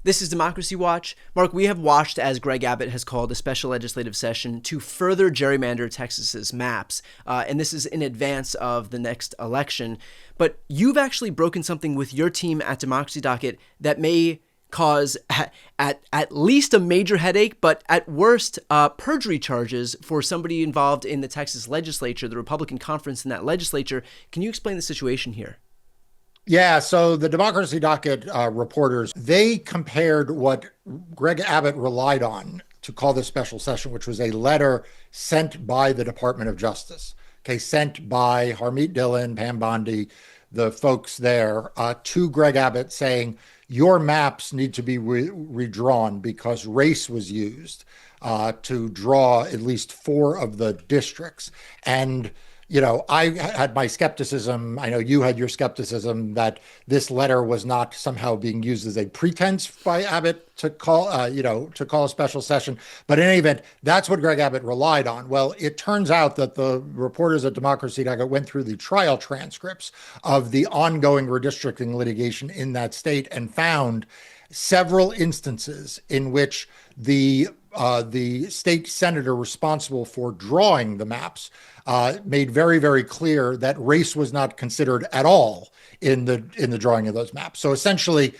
This is Democracy Watch. Mark, we have watched as Greg Abbott has called a special legislative session to further gerrymander Texas's maps, and this is in advance of the next election. But you've actually broken something with your team at Democracy Docket that may cause at least a major headache, but at worst, perjury charges for somebody involved in the Texas legislature, the Republican conference in that legislature. Can you explain the situation here? Yeah, so the Democracy Docket reporters, they compared what Greg Abbott relied on to call this special session, which was a letter sent by the Department of Justice, sent by Harmeet Dillon, Pam Bondi, the folks there, to Greg Abbott saying, your maps need to be redrawn because race was used to draw at least 4 of the districts. And I had my skepticism. I know you had your skepticism that this letter was not somehow being used as a pretense by Abbott to call a special session. But in any event, that's what Greg Abbott relied on. Well, it turns out that the reporters at Democracy Docket went through the trial transcripts of the ongoing redistricting litigation in that state and found several instances in which the state senator responsible for drawing the maps made very, very clear that race was not considered at all in the drawing of those maps. So essentially,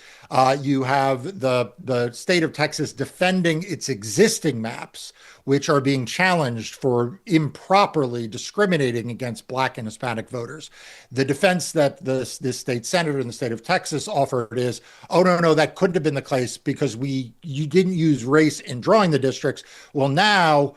you have the state of Texas defending its existing maps, which are being challenged for improperly discriminating against Black and Hispanic voters. The defense that this state senator in the state of Texas offered is, oh, no, that couldn't have been the case because you didn't use race in drawing the districts. Well, now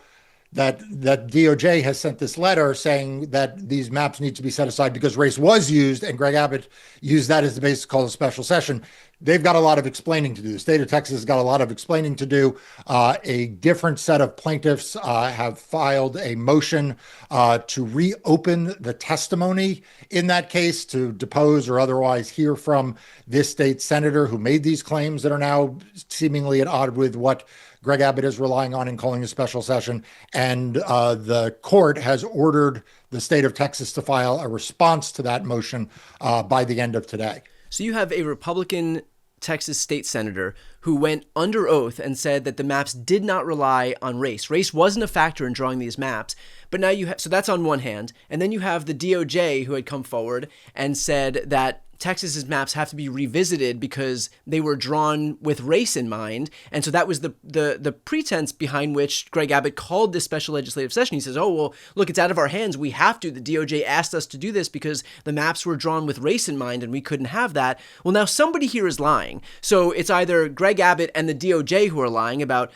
that DOJ has sent this letter saying that these maps need to be set aside because race was used, and Greg Abbott used that as the basis to call a special session. They've got a lot of explaining to do. The state of Texas has got a lot of explaining to do. A different set of plaintiffs have filed a motion to reopen the testimony in that case, to depose or otherwise hear from this state senator who made these claims that are now seemingly at odds with what Greg Abbott is relying on in calling a special session. And the court has ordered the state of Texas to file a response to that motion by the end of today. So you have a Republican Texas state senator who went under oath and said that the maps did not rely on race. Race wasn't a factor in drawing these maps. But now so that's on one hand. And then you have the DOJ who had come forward and said that Texas's maps have to be revisited because they were drawn with race in mind. And so that was the pretense behind which Greg Abbott called this special legislative session. He says, oh, well, look, it's out of our hands. We have to. The DOJ asked us to do this because the maps were drawn with race in mind and we couldn't have that. Well, now somebody here is lying. So it's either Greg Abbott and the DOJ who are lying about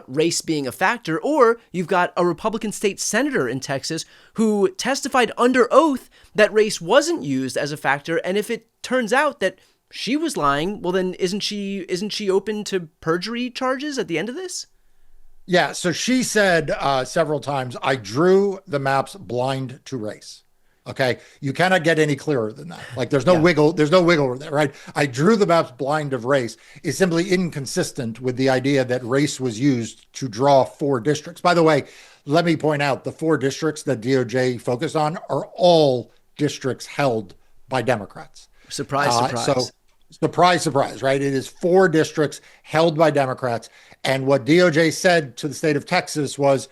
race being a factor, or you've got a Republican state senator in Texas who testified under oath that race wasn't used as a factor. And if it turns out that she was lying, well, then isn't she open to perjury charges at the end of this? Yeah. So she said several times, I drew the maps blind to race. Okay. You cannot get any clearer than that. Like there's no wiggle room there, right? I drew the maps blind of race is simply inconsistent with the idea that race was used to draw 4 districts. By the way, let me point out the 4 districts that DOJ focused on are all districts held by Democrats. Surprise. So surprise, right? It is 4 districts held by Democrats. And what DOJ said to the state of Texas was,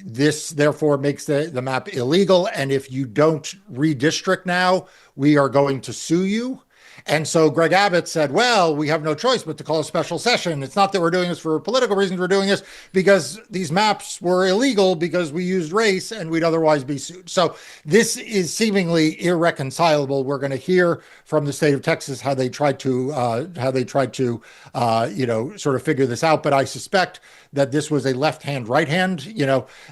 this therefore makes the map illegal. And if you don't redistrict now, we are going to sue you. And so Greg Abbott said, well, we have no choice but to call a special session. It's not that we're doing this for political reasons. We're doing this because these maps were illegal because we used race and we'd otherwise be sued. So this is seemingly irreconcilable. We're going to hear from the state of Texas how they tried to sort of figure this out. But I suspect that this was a left hand, right hand,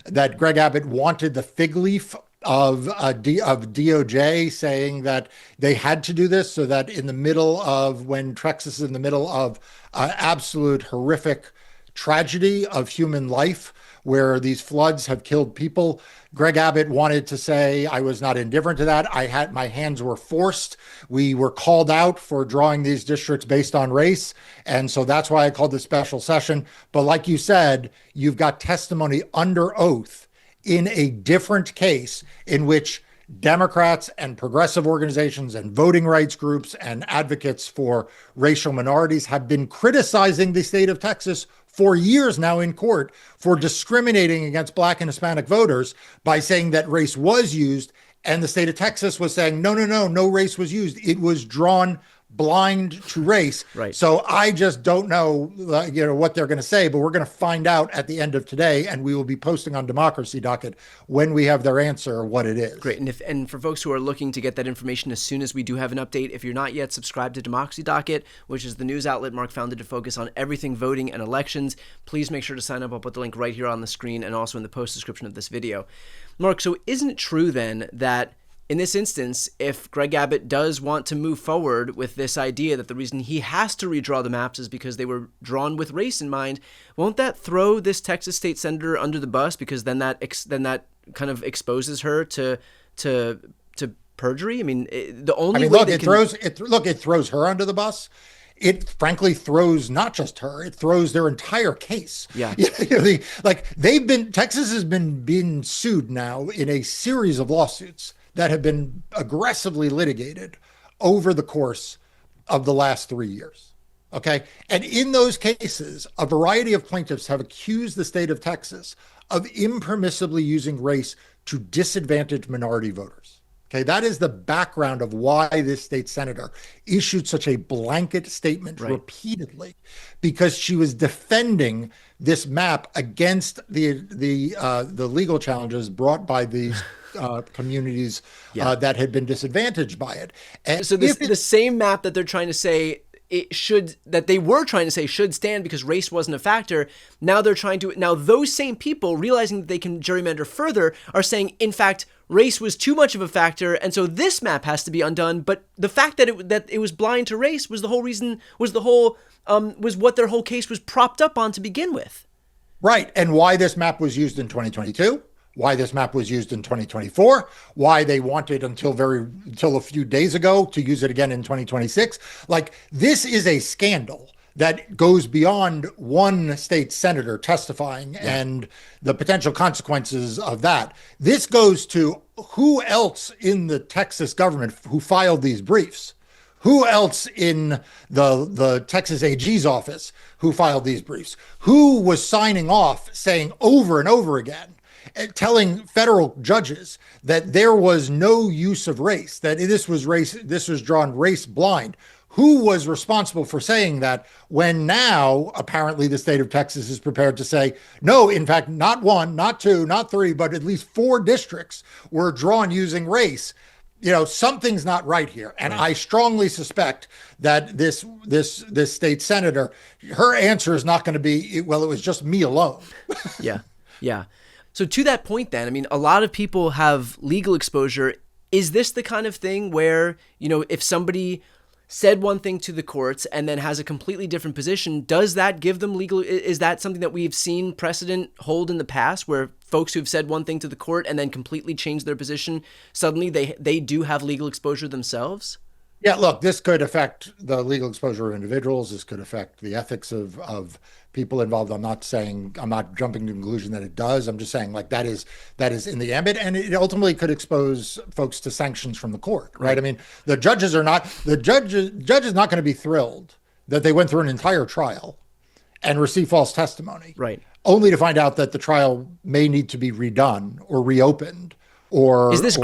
that Greg Abbott wanted the fig leaf of DOJ saying that they had to do this so that in the middle of when Texas is in the middle of absolute horrific tragedy of human life, where these floods have killed people, Greg Abbott wanted to say, I was not indifferent to that. My hands were forced. We were called out for drawing these districts based on race. And so that's why I called this special session. But like you said, you've got testimony under oath in a different case in which Democrats and progressive organizations and voting rights groups and advocates for racial minorities have been criticizing the state of Texas for years now in court for discriminating against Black and Hispanic voters by saying that race was used. And the state of Texas was saying, no, no, no, no race was used. It was drawn blind to race. Right. So I just don't know, what they're going to say, but we're going to find out at the end of today, and we will be posting on Democracy Docket when we have their answer what it is. Great. And for folks who are looking to get that information as soon as we do have an update, if you're not yet subscribed to Democracy Docket, which is the news outlet Marc founded to focus on everything voting and elections, please make sure to sign up. I'll put the link right here on the screen and also in the post description of this video. Marc, so isn't it true then that in this instance, if Greg Abbott does want to move forward with this idea that the reason he has to redraw the maps is because they were drawn with race in mind, won't that throw this Texas state senator under the bus? Because then that kind of exposes her to perjury. I mean, the only way it throws her under the bus. It frankly throws not just her, it throws their entire case. Yeah. Texas has been being sued now in a series of lawsuits that have been aggressively litigated over the course of the last 3 years. Okay. And in those cases, a variety of plaintiffs have accused the state of Texas of impermissibly using race to disadvantage minority voters. Okay. That is the background of why this state senator issued such a blanket statement repeatedly, because she was defending this map against the legal challenges brought by these communities that had been disadvantaged by it. And so the same map that they're trying to say should stand because race wasn't a factor. Now those same people, realizing that they can gerrymander further, are saying, in fact, race was too much of a factor, and so this map has to be undone. But the fact that it was blind to race was the whole reason, was what their whole case was propped up on to begin with. Right, and why this map was used in 2022. Why this map was used in 2024, why they wanted until a few days ago to use it again in 2026. Like, this is a scandal that goes beyond one state senator testifying and the potential consequences of that. This goes to who else in the Texas government who filed these briefs. Who else in the Texas AG's office who filed these briefs? Who was signing off saying over and over again, telling federal judges that there was no use of race, that this was drawn race blind? Who was responsible for saying that, when now apparently the state of Texas is prepared to say, no, in fact, not one, not two, not three, but at least 4 districts were drawn using race? Something's not right here. And I strongly suspect that this state senator, her answer is not going to be, well, it was just me alone. Yeah. So to that point then, I mean, a lot of people have legal exposure. Is this the kind of thing where, if somebody said one thing to the courts and then has a completely different position, does that give them legal? Is that something that we've seen precedent hold in the past, where folks who've said one thing to the court and then completely changed their position, suddenly they do have legal exposure themselves? Yeah, look, this could affect the legal exposure of individuals. This could affect the ethics of people involved. I'm not jumping to the conclusion that it does. I'm just saying, like, that is in the ambit, and it ultimately could expose folks to sanctions from the court, right? I mean, the judge is not going to be thrilled that they went through an entire trial and received false testimony, right? Only to find out that the trial may need to be redone or reopened. Or is this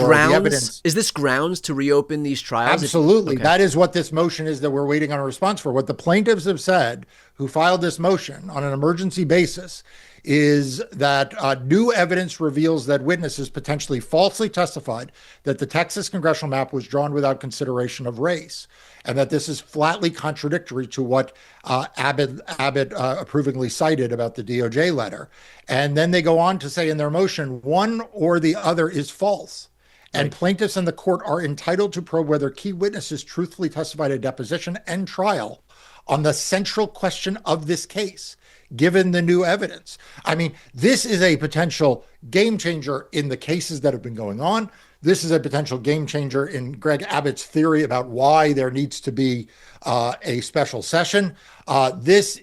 grounds to reopen these trials? Absolutely. Okay. That is what this motion is that we're waiting on a response for. What the plaintiffs have said, who filed this motion on an emergency basis, is that new evidence reveals that witnesses potentially falsely testified that the Texas congressional map was drawn without consideration of race, and that this is flatly contradictory to what Abbott approvingly cited about the DOJ letter. And then they go on to say in their motion, one or the other is false. And plaintiffs in the court are entitled to probe whether key witnesses truthfully testified at deposition and trial on the central question of this case, given the new evidence. I mean, this is a potential game changer in the cases that have been going on. this is a potential game changer in Greg Abbott's theory about why there needs to be a special session. This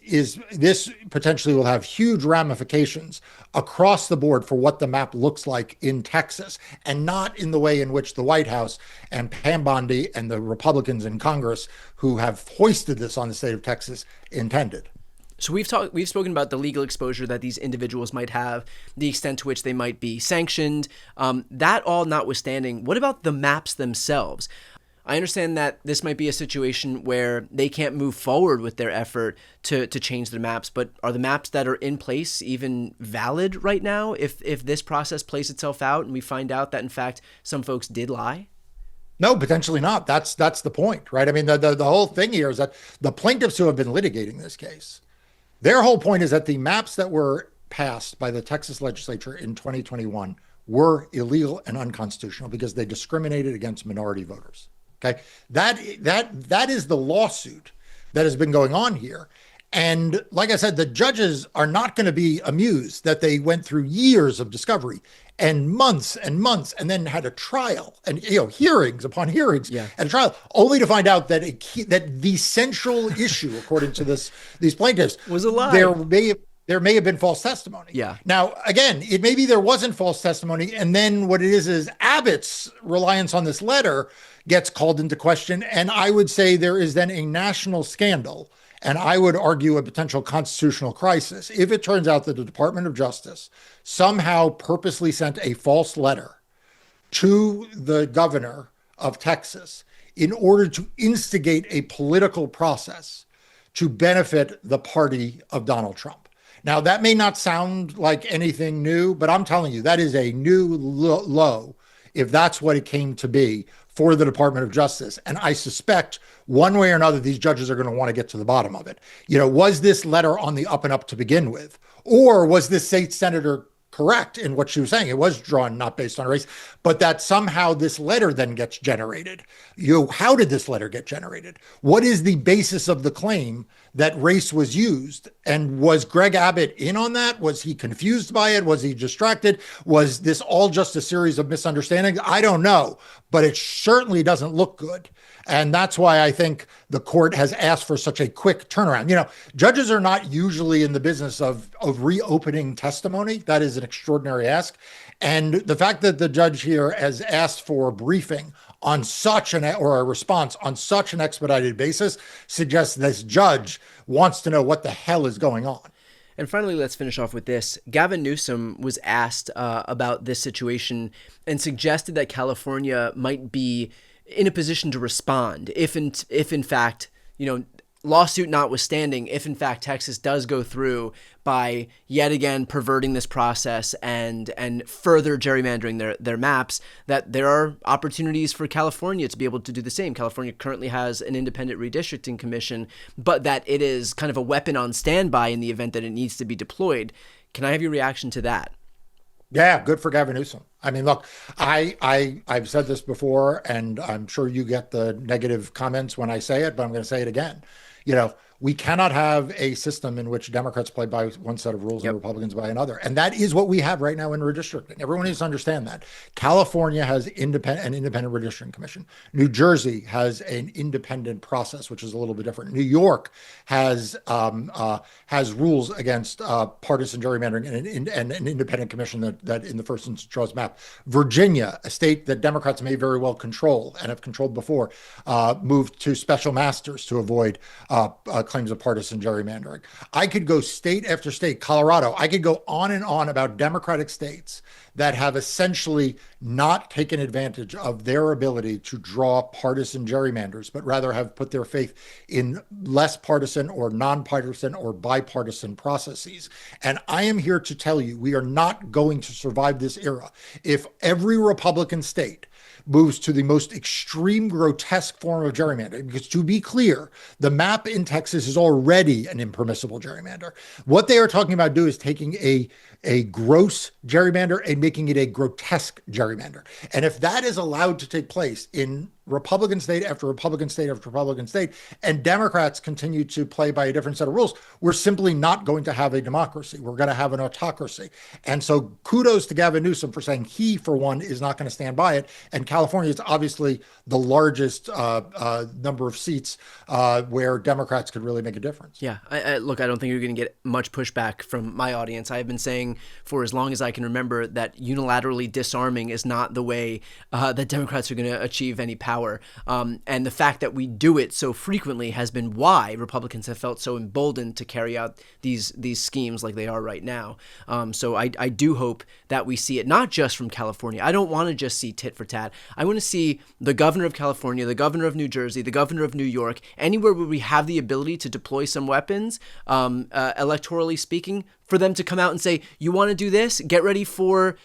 potentially will have huge ramifications across the board for what the map looks like in Texas, and not in the way in which the White House and Pam Bondi and the Republicans in Congress who have hoisted this on the state of Texas intended. So we've spoken about the legal exposure that these individuals might have, the extent to which they might be sanctioned. That all notwithstanding, what about the maps themselves? I understand that this might be a situation where they can't move forward with their effort to change the maps, but are the maps that are in place even valid right now if this process plays itself out and we find out that, in fact, some folks did lie? No, potentially not. That's the point, right? I mean, the whole thing here is that the plaintiffs who have been litigating this case, their whole point is that the maps that were passed by the Texas legislature in 2021 were illegal and unconstitutional because they discriminated against minority voters. Okay, that is the lawsuit that has been going on here. And like I said, the judges are not going to be amused that they went through years of discovery and months, and then had a trial and hearings upon hearings and a trial, only to find out that that the central issue, according to these plaintiffs, was a lie. There may have been false testimony. Yeah. Now, again, it maybe there wasn't false testimony, and then what it is Abbott's reliance on this letter gets called into question, and I would say there is then a national scandal. And I would argue a potential constitutional crisis if it turns out that the Department of Justice somehow purposely sent a false letter to the governor of Texas in order to instigate a political process to benefit the party of Donald Trump. Now, that may not sound like anything new, but I'm telling you, that is a new low if that's what it came to be for the Department of Justice. And I suspect one way or another, these judges are going to want to get to the bottom of it. Was this letter on the up and up to begin with? Or was this state senator correct in what she was saying? It was drawn not based on race, but that somehow this letter then gets generated. How did this letter get generated? What is the basis of the claim that race was used? And was Greg Abbott in on that? Was he confused by it? Was he distracted? Was this all just a series of misunderstandings? I don't know, but it certainly doesn't look good. And that's why I think the court has asked for such a quick turnaround. Judges are not usually in the business of reopening testimony. That is an extraordinary ask. And the fact that the judge here has asked for a briefing on or a response on such an expedited basis suggests this judge wants to know what the hell is going on. And finally, let's finish off with this. Gavin Newsome was asked about this situation and suggested that California might be in a position to respond if in fact, lawsuit notwithstanding, if in fact Texas does go through by yet again perverting this process and further gerrymandering their maps, that there are opportunities for California to be able to do the same. California currently has an independent redistricting commission, but that it is kind of a weapon on standby in the event that it needs to be deployed. Can I have your reaction to that? Yeah, good for Gavin Newsome. I mean, look, I've said this before, and I'm sure you get the negative comments when I say it, but I'm going to say it again. We cannot have a system in which Democrats play by one set of rules and Republicans by another. And that is what we have right now in redistricting. Everyone needs to understand that. California has an independent redistricting commission. New Jersey has an independent process, which is a little bit different. New York has rules against partisan gerrymandering and an independent commission that in the first instance draws map. Virginia, a state that Democrats may very well control and have controlled before, moved to special masters to avoid claims of partisan gerrymandering. I could go state after state, Colorado. I could go on and on about Democratic states that have essentially not taken advantage of their ability to draw partisan gerrymanders, but rather have put their faith in less partisan or nonpartisan or bipartisan processes. And I am here to tell you, we are not going to survive this era if every Republican state moves to the most extreme, grotesque form of gerrymandering. Because to be clear, the map in Texas is already an impermissible gerrymander. What they are talking about doing is taking a gross gerrymander and making it a grotesque gerrymander. And if that is allowed to take place in Republican state after Republican state after Republican state, and Democrats continue to play by a different set of rules, we're simply not going to have a democracy. We're going to have an autocracy. And so kudos to Gavin Newsom for saying he, for one, is not going to stand by it. And California is obviously the largest number of seats where Democrats could really make a difference. Yeah. Look, I don't think you're going to get much pushback from my audience. I have been saying for as long as I can remember that unilaterally disarming is not the way that Democrats are going to achieve any power. And the fact that we do it so frequently has been why Republicans have felt so emboldened to carry out these schemes like they are right now. So I do hope that we see it not just from California. I don't want to just see tit for tat. I want to see the governor of California, the governor of New Jersey, the governor of New York, anywhere where we have the ability to deploy some weapons, electorally speaking, for them to come out and say, you want to do this? Get ready for,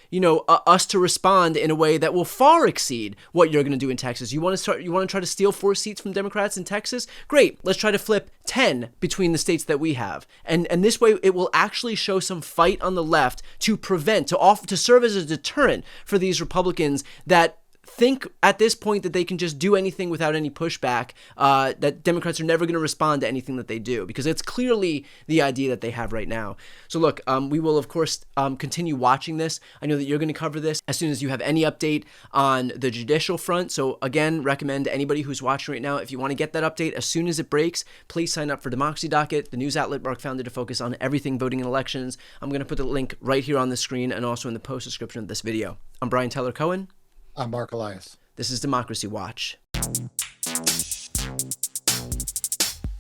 us to respond in a way that will far exceed what you're going to do in Texas. You want to try to steal 4 seats from Democrats in Texas? Great. Let's try to flip 10 between the states that we have. And this way it will actually show some fight on the left to prevent, to serve as a deterrent for these Republicans that think at this point that they can just do anything without any pushback, that Democrats are never going to respond to anything that they do, because it's clearly the idea that they have right now. So look, we will, of course, continue watching this. I know that you're going to cover this as soon as you have any update on the judicial front. So again, recommend anybody who's watching right now, if you want to get that update as soon as it breaks, please sign up for Democracy Docket, the news outlet Marc founded to focus on everything voting and elections. I'm going to put the link right here on the screen and also in the post description of this video. I'm Brian Tyler Cohen. I'm Marc Elias. This is Democracy Watch.